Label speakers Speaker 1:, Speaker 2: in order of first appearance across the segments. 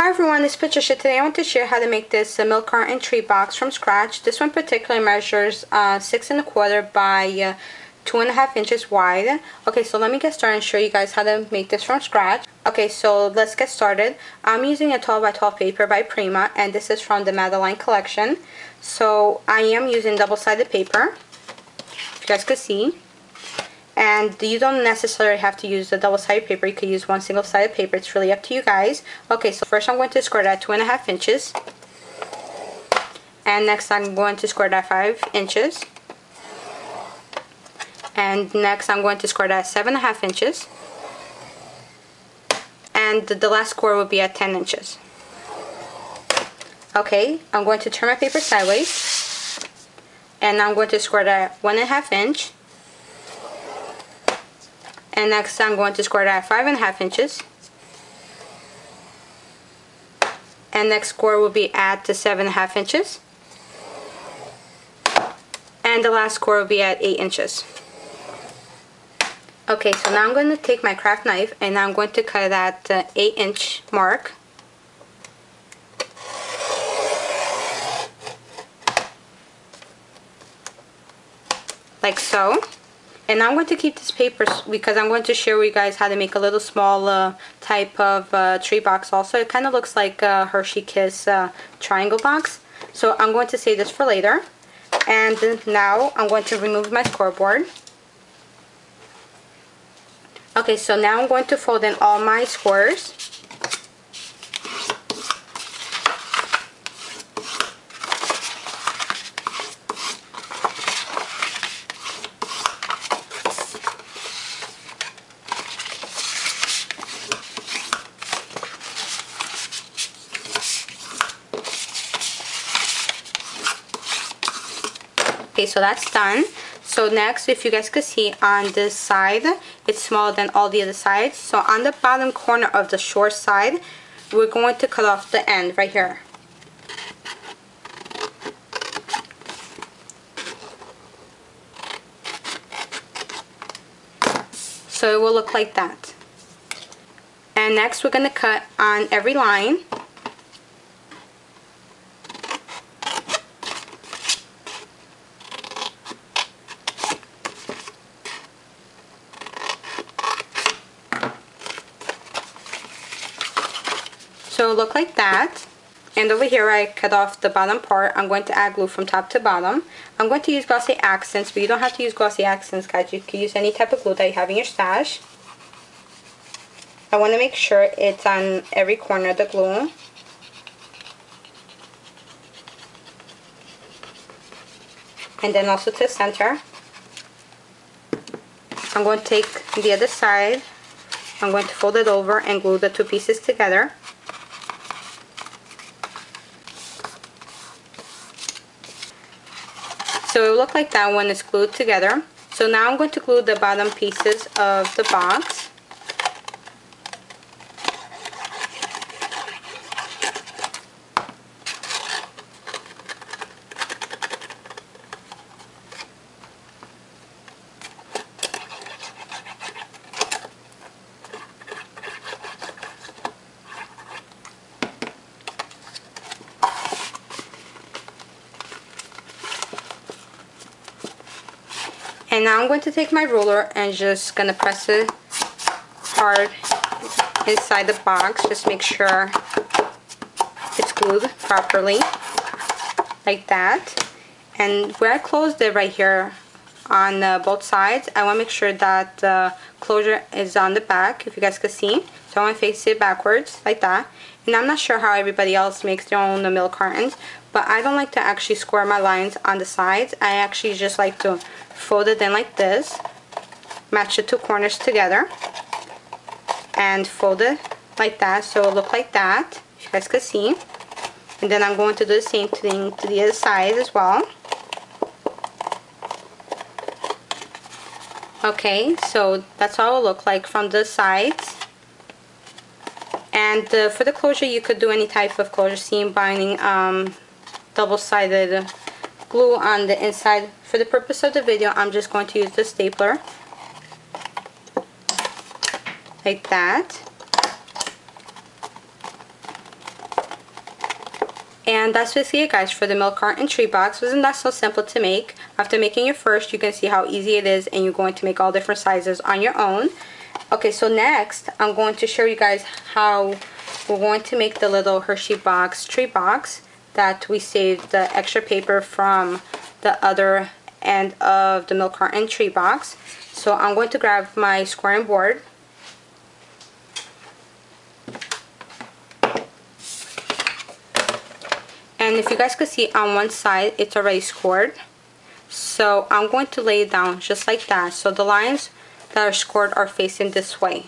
Speaker 1: Hi everyone, it's Patricia. Today I want to share how to make this Milk Carton tree box from scratch. This one particularly measures 6 1/4 by 2.5 inches wide. Okay, so let me get started and show you guys how to make this from scratch. Okay, so let's get started. I'm using a 12 by 12 paper by Prima, and this is from the Madeline collection. So I am using double-sided paper, if you guys could see. And you don't necessarily have to use the double-sided paper. You could use one single-sided paper. It's really up to you guys. Okay, so first I'm going to square that 2.5 inches. And next I'm going to square that 5 inches. And next I'm going to square that 7.5 inches. And the last square will be at 10 inches. Okay, I'm going to turn my paper sideways. And I'm going to square that 1.5 inch. And next I'm going to square that 5.5 inches. And next square will be at the 7.5 inches. And the last square will be at 8 inches. Okay, so now I'm going to take my craft knife and I'm going to cut at the 8-inch mark. Like so. And I'm going to keep this paper because I'm going to share with you guys how to make a little small type of tree box also. It kind of looks like a Hershey Kiss triangle box. So I'm going to save this for later. And now I'm going to remove my scoreboard. Okay, so now I'm going to fold in all my squares. Okay, so that's done. So next, if you guys could see on this side, it's smaller than all the other sides. So on the bottom corner of the short side, we're going to cut off the end right here. So it will look like that. And next, we're going to cut on every line. So it'll look like that. And over here I cut off the bottom part. I'm going to add glue from top to bottom. I'm going to use glossy accents, but you don't have to use glossy accents, guys. You can use any type of glue that you have in your stash. I want to make sure it's on every corner of the glue. And then also to the center. I'm going to take the other side. I'm going to fold it over and glue the two pieces together. So it will look like that when it's glued together. So now I'm going to glue the bottom pieces of the box. And now I'm going to take my ruler and just gonna press it hard inside the box. Just make sure it's glued properly, like that. And where I closed it right here on both sides, I want to make sure that the closure is on the back, if you guys can see. So I want to face it backwards, like that. And I'm not sure how everybody else makes their own milk cartons, but I don't like to actually square my lines on the sides. I actually just like to fold it in like this, match the two corners together, and fold it like that, so it'll look like that, if you guys can see. And then I'm going to do the same thing to the other side as well. Okay, so that's how it will look like from the sides. And for the closure, you could do any type of closure, seam binding, double-sided glue on the inside. For the purpose of the video, I'm just going to use the stapler, like that. And that's basically it, guys, for the Milk Carton tree box. Wasn't that so simple to make? After making it first, you can see how easy it is, and you're going to make all different sizes on your own. Okay, so next I'm going to show you guys how we're going to make the little Hershey box tree box that we saved the extra paper from the other end of the Milk Carton tree box. So I'm going to grab my scoring board. And if you guys could see, on one side it's already scored. So I'm going to lay it down just like that. So the lines that are scored are facing this way.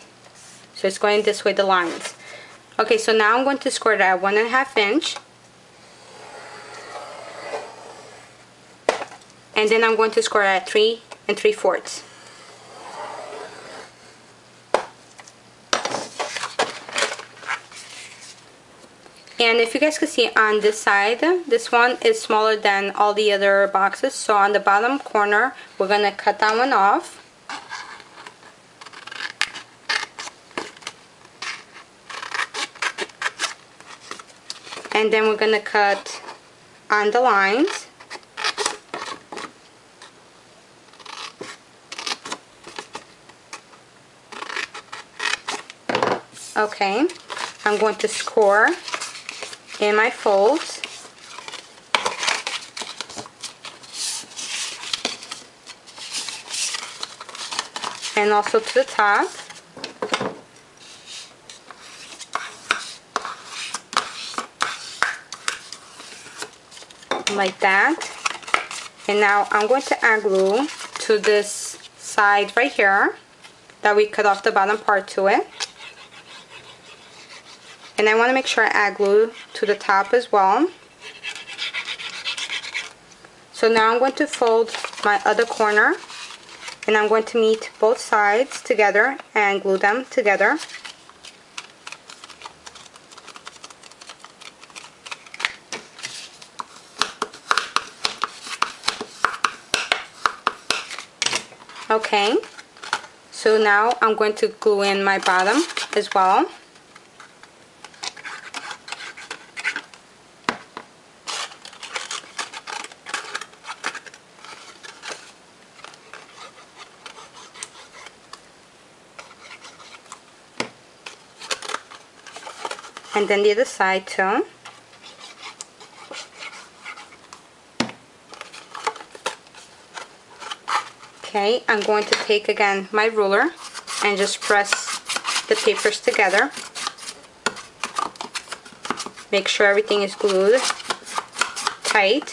Speaker 1: So it's going this way, the lines. Okay, so now I'm going to score it at 1.5 inch. And then I'm going to score it at 3 3/4. And if you guys can see on this side, this one is smaller than all the other boxes. So on the bottom corner, we're going to cut that one off. And then we're going to cut on the lines. Okay, I'm going to score in my folds. And also to the top. Like that. And now I'm going to add glue to this side right here that we cut off the bottom part to it. And I want to make sure I add glue to the top as well. So now I'm going to fold my other corner, and I'm going to meet both sides together and glue them together. Okay, so now I'm going to glue in my bottom as well. And then the other side too. Okay, I'm going to take again my ruler and just press the papers together. Make sure everything is glued tight.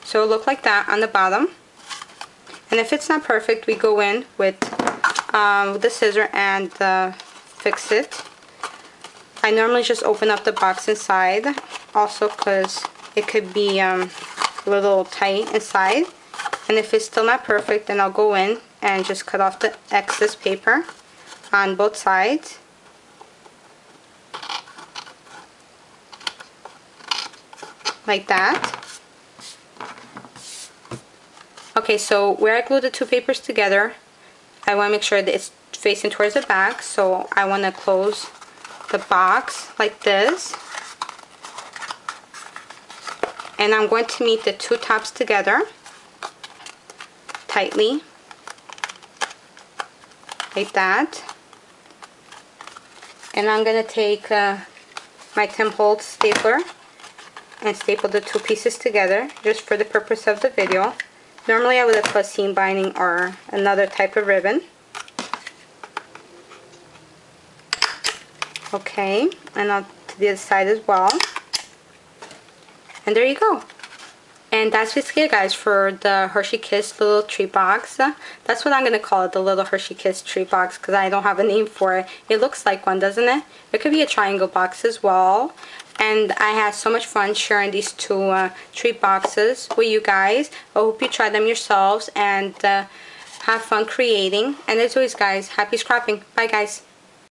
Speaker 1: So it'll look like that on the bottom. And if it's not perfect, we go in with the scissor and fix it. I normally just open up the box inside, also because it could be a little tight inside. And if it's still not perfect, then I'll go in and just cut off the excess paper on both sides. Like that. Okay, so where I glued the two papers together, I want to make sure that it's facing towards the back. So I want to close the box like this. And I'm going to meet the two tops together tightly, like that. And I'm going to take my Tim Holtz stapler and staple the two pieces together just for the purpose of the video. Normally I would have put seam binding or another type of ribbon. Okay, and on to the other side as well. And there you go. And that's basically it, guys, for the Hershey Kiss little tree box. That's what I'm going to call it, the little Hershey Kiss tree box, because I don't have a name for it. It looks like one, doesn't it? It could be a triangle box as well. And I had so much fun sharing these two tree boxes with you guys. I hope you try them yourselves and have fun creating. And as always, guys, happy scrapping. Bye, guys.